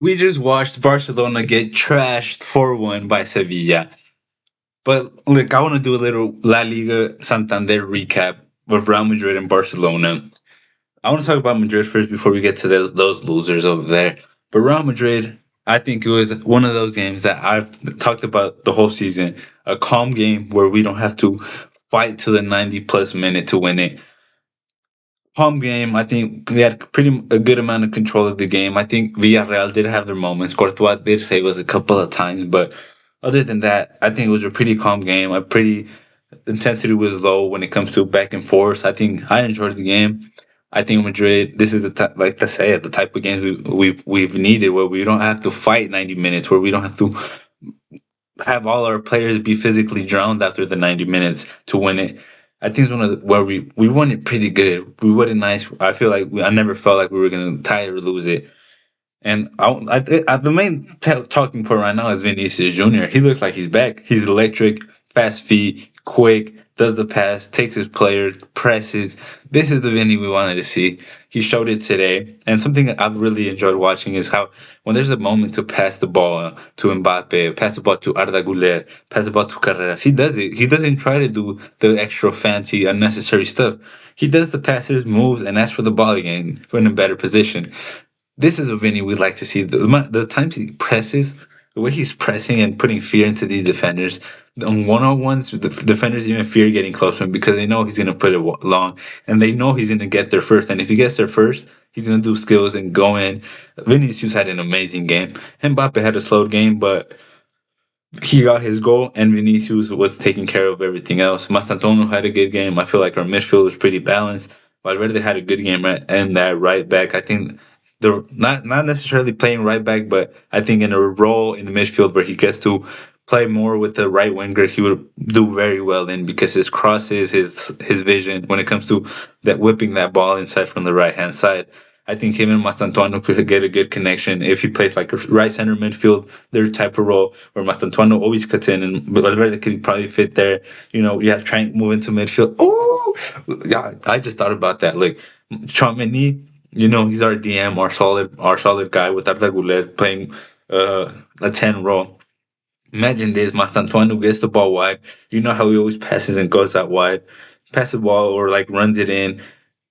We just watched Barcelona get trashed 4-1 by Sevilla. But look, I want to do a little La Liga Santander recap of Real Madrid and Barcelona. I want to talk about Madrid first before we get to those losers over there. But Real Madrid, I think it was one of those games that I've talked about the whole season. A calm game where we don't have to fight to the 90 plus minute to win it. Home game, I think we had a good amount of control of the game. I think Villarreal did have their moments. Courtois did save us a couple of times, but other than that, I think it was a pretty calm game. A pretty intensity was low when it comes to back and forth. I think I enjoyed the game. I think Madrid. This is like to say it, the type of game we've needed, where we don't have to fight 90 minutes, where we don't have to have all our players be physically drowned after the 90 minutes to win it. I think it's one of where we won it pretty good. We won it nice. I feel like I never felt like we were gonna tie it or lose it. And the main talking point right now is Vinicius Jr. He looks like he's back. He's electric, fast feet, quick, does the pass, takes his players, presses. This is the Vinny we wanted to see. He showed it today. And something I've really enjoyed watching is how when there's a moment to pass the ball to Mbappe, pass the ball to Arda Güler, pass the ball to Carreras, he does it. He doesn't try to do the extra fancy, unnecessary stuff. He does the passes, moves, and asks for the ball again for in a better position. This is a Vinny we'd like to see. The times he presses, the way he's pressing and putting fear into these defenders. On one-on-ones, the defenders even fear getting close to him because they know he's going to put it long. And they know he's going to get there first. And if he gets there first, he's going to do skills and go in. Vinicius had an amazing game. Mbappe had a slow game, but he got his goal, and Vinicius was taking care of everything else. Mastantuono had a good game. I feel like our midfield was pretty balanced. Valverde had a good game and that right back. I think they're not necessarily playing right back, but I think in a role in the midfield where he gets to play more with the right winger, he would do very well in because his crosses, his vision when it comes to that whipping that ball inside from the right hand side. I think him and Mastantuano could get a good connection if he plays like a right center midfield, their type of role where Mastantuano always cuts in and Valverde could probably fit there. You know, you have Trent move into midfield. Oh, yeah, I just thought about that. Like Chouameni, you know, he's our DM, our solid guy with Arda Güler playing a 10 role. Imagine this, Mastantuano gets the ball wide. You know how he always passes and goes out wide. Pass the ball or like runs it in.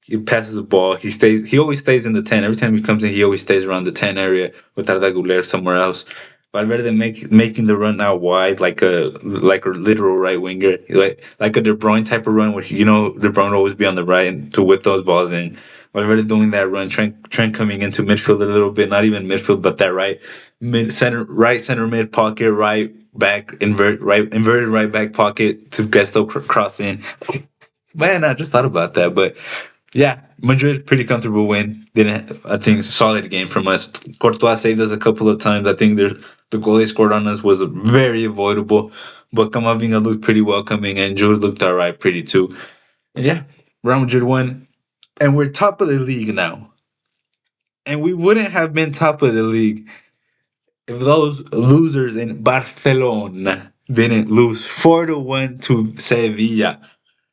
He passes the ball. He stays. He always stays in the 10. Every time he comes in, he always stays around the 10 area with Arda Güler somewhere else. Valverde making the run out wide like a literal right winger, like a De Bruyne type of run where you know De Bruyne will always be on the right and to whip those balls in. Valverde doing that run, Trent coming into midfield a little bit, not even midfield, but that right center mid pocket, right back inverted right back pocket to get the cross in. Man, I just thought about that, but yeah, Madrid pretty comfortable win. Didn't I think solid game from us. Courtois saved us a couple of times. I think the goal they scored on us was very avoidable, but Camavinga looked pretty welcoming and Jude looked alright, pretty too. And yeah, Real Madrid won, and we're top of the league now. And we wouldn't have been top of the league if those losers in Barcelona didn't lose 4-1 to Sevilla.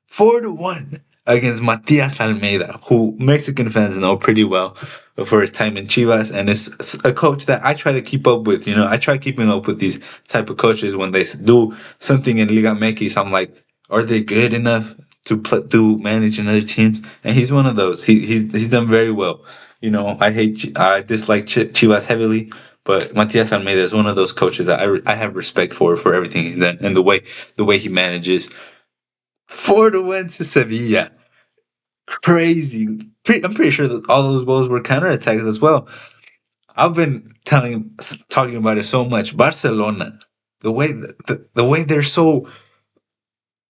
4-1 against Matias Almeida, who Mexican fans know pretty well for his time in Chivas, and is a coach that I try to keep up with. You know, I try keeping up with these type of coaches when they do something in Liga MX. I'm like, are they good enough to manage another teams? And he's one of those. He's done very well. You know, I dislike Chivas heavily, but Matias Almeida is one of those coaches that I have respect for everything he's done and the way he manages. 4-1 to Sevilla. Crazy. I'm pretty sure that all those goals were counterattacks as well. I've been talking about it so much. Barcelona, the way they're so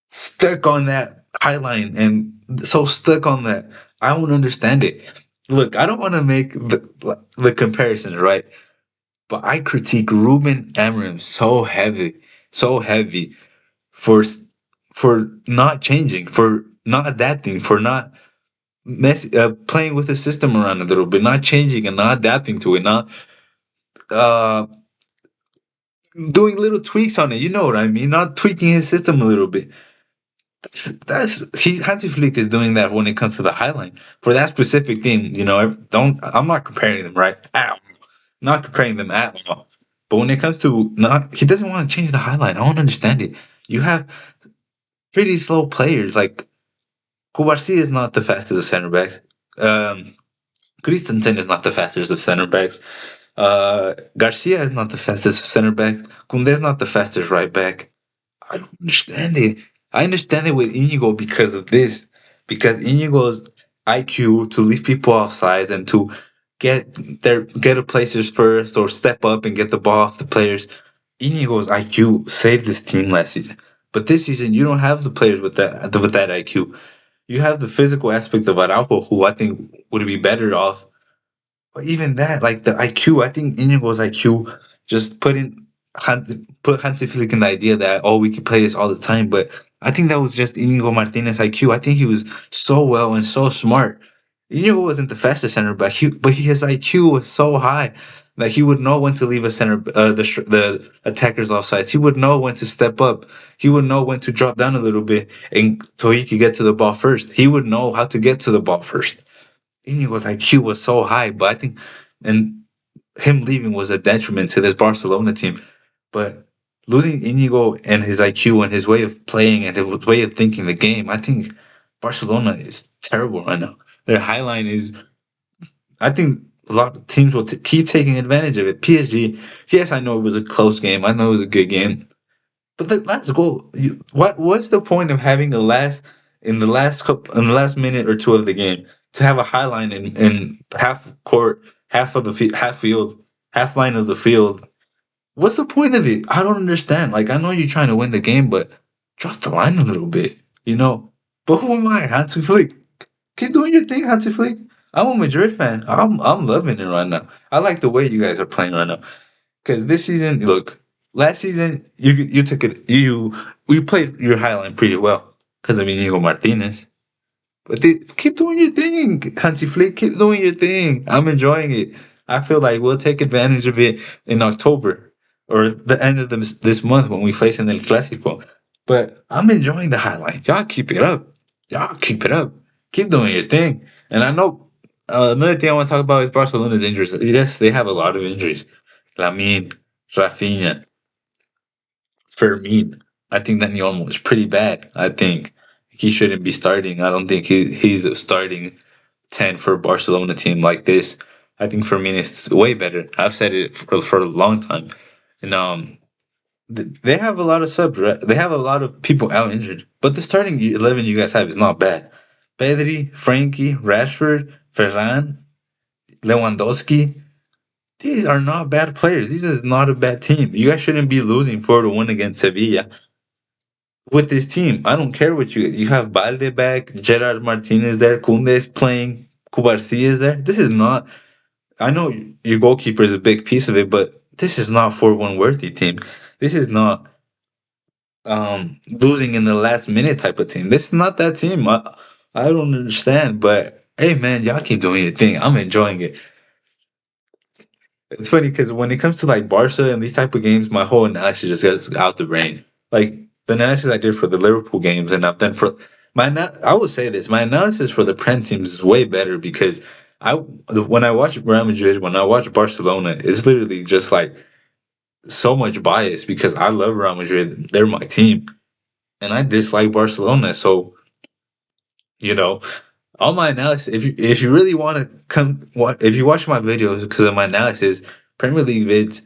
stuck on that high line and so stuck on that, I don't understand it. Look, I don't want to make the comparisons, right? But I critique Ruben Amorim so heavy for for not changing, for not adapting, for not playing with the system around a little bit, not changing and not adapting to it, not uh, doing little tweaks on it. You know what I mean? Not tweaking his system a little bit. Hansi Flick is doing that when it comes to the Highline for that specific team. You know, don't I'm not comparing them, right? Ow. Not comparing them at all. But when it comes to not, he doesn't want to change the highlight. I don't understand it. You have pretty slow players. Like Kubarsi is not the fastest of center backs. Um, Christensen is not the fastest of center backs. Garcia is not the fastest of center backs. Kunde is not the fastest right back. I don't understand it. I understand it with Inigo because of this. Because Inigo's IQ to leave people off sides and to get the places first or step up and get the ball off the players. Inigo's IQ saved this team last season. But this season you don't have the players with that IQ. You have the physical aspect of Araujo, who I think would be better off, but even that, like the IQ, I think Inigo's IQ just put Hansi Flick in the idea that oh we could play this all the time. But I think that was just Inigo Martinez's IQ. I think he was so well and so smart. Inigo wasn't the fastest center back, but his IQ was so high that he would know when to leave a the attackers offsides. He would know when to step up. He would know when to drop down a little bit, and so he could get to the ball first. He would know how to get to the ball first. Inigo's IQ was so high, but I think and him leaving was a detriment to this Barcelona team. But losing Inigo and his IQ and his way of playing and his way of thinking the game, I think Barcelona is terrible right now. Their highline is, I think a lot of teams will keep taking advantage of it. PSG, yes, I know it was a close game. I know it was a good game. But let's go. What's the point of having a last in the last minute or two of the game to have a high line in half court, half field, half line of the field? What's the point of it? I don't understand. Like I know you're trying to win the game, but drop the line a little bit, you know. But who am I, Hansi Flick? Keep doing your thing, Hansi Flick. I'm a Madrid fan. I'm loving it right now. I like the way you guys are playing right now. Because this season, look, last season you took it you played your highline pretty well because of Inigo Martinez. But keep doing your thing, Hansi Flick. Keep doing your thing. I'm enjoying it. I feel like we'll take advantage of it in October or the end of this month when we face in El Clásico. But I'm enjoying the highlight. Y'all keep it up. Y'all keep it up. Keep doing your thing. And I know another thing I want to talk about is Barcelona's injuries. Yes, they have a lot of injuries. Lamine, Rafinha, Fermin. I think Dani Olmo is pretty bad. I think he shouldn't be starting. I don't think he's a starting 10 for a Barcelona team like this. I think Fermin is way better. I've said it for a long time. And they have a lot of subs, right? They have a lot of people out injured. But the starting 11 you guys have is not bad. Pedri, Frankie, Rashford, Ferran, Lewandowski. These are not bad players. This is not a bad team. You guys shouldn't be losing 4-1 against Sevilla with this team. I don't care what you have Balde back, Gerard Martinez there, Kunde is playing, Kubarsi is there. This is not. I know your goalkeeper is a big piece of it, but this is not 4-1 worthy team. This is not losing in the last minute type of team. This is not that team. I don't understand, but hey man, y'all keep doing your thing. I'm enjoying it. It's funny because when it comes to like Barca and these type of games, my whole analysis just gets out the brain. Like the analysis I did for the Liverpool games, and I've done for I will say this: my analysis for the Prem teams is way better because when I watch Real Madrid, when I watch Barcelona, it's literally just like so much bias because I love Real Madrid; they're my team, and I dislike Barcelona. So you know, all my analysis. If you really want to if you watch my videos because of my analysis, Premier League vids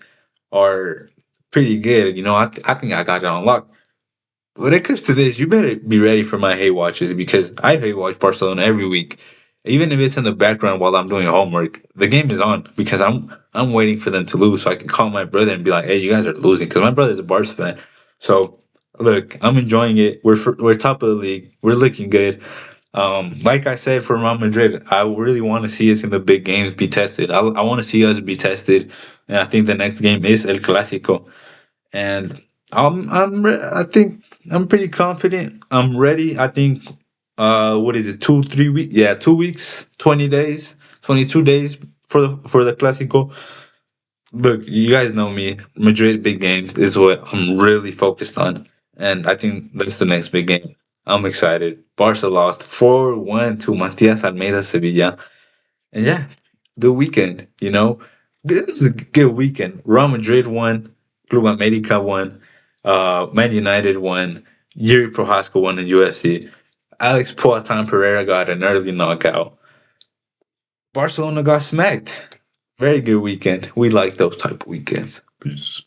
are pretty good. You know, I think I got it on lock. When it comes to this, you better be ready for my hate watches because I hate watch Barcelona every week. Even if it's in the background while I'm doing homework, the game is on because I'm waiting for them to lose so I can call my brother and be like, "Hey, you guys are losing," because my brother's a Barca fan. So look, I'm enjoying it. We're top of the league. We're looking good. Like I said for Real Madrid, I really want to see us in the big games be tested. I want to see us be tested, and I think the next game is El Clásico. And I think I'm pretty confident. I'm ready. I think what is it? 2 3 weeks? Yeah, 2 weeks, 20 days, 22 days for the Clásico. Look, you guys know me. Madrid big games is what I'm really focused on, and I think that's the next big game. I'm excited. Barca lost 4-1 to Matias Almeida Sevilla, and yeah, good weekend. You know, It was a good weekend. Real Madrid won, Club America won, Man United won, Yuri Prohaska won in UFC. Alex Poitin Pereira got an early knockout. Barcelona got smacked. Very good weekend. We like those type of weekends. Peace.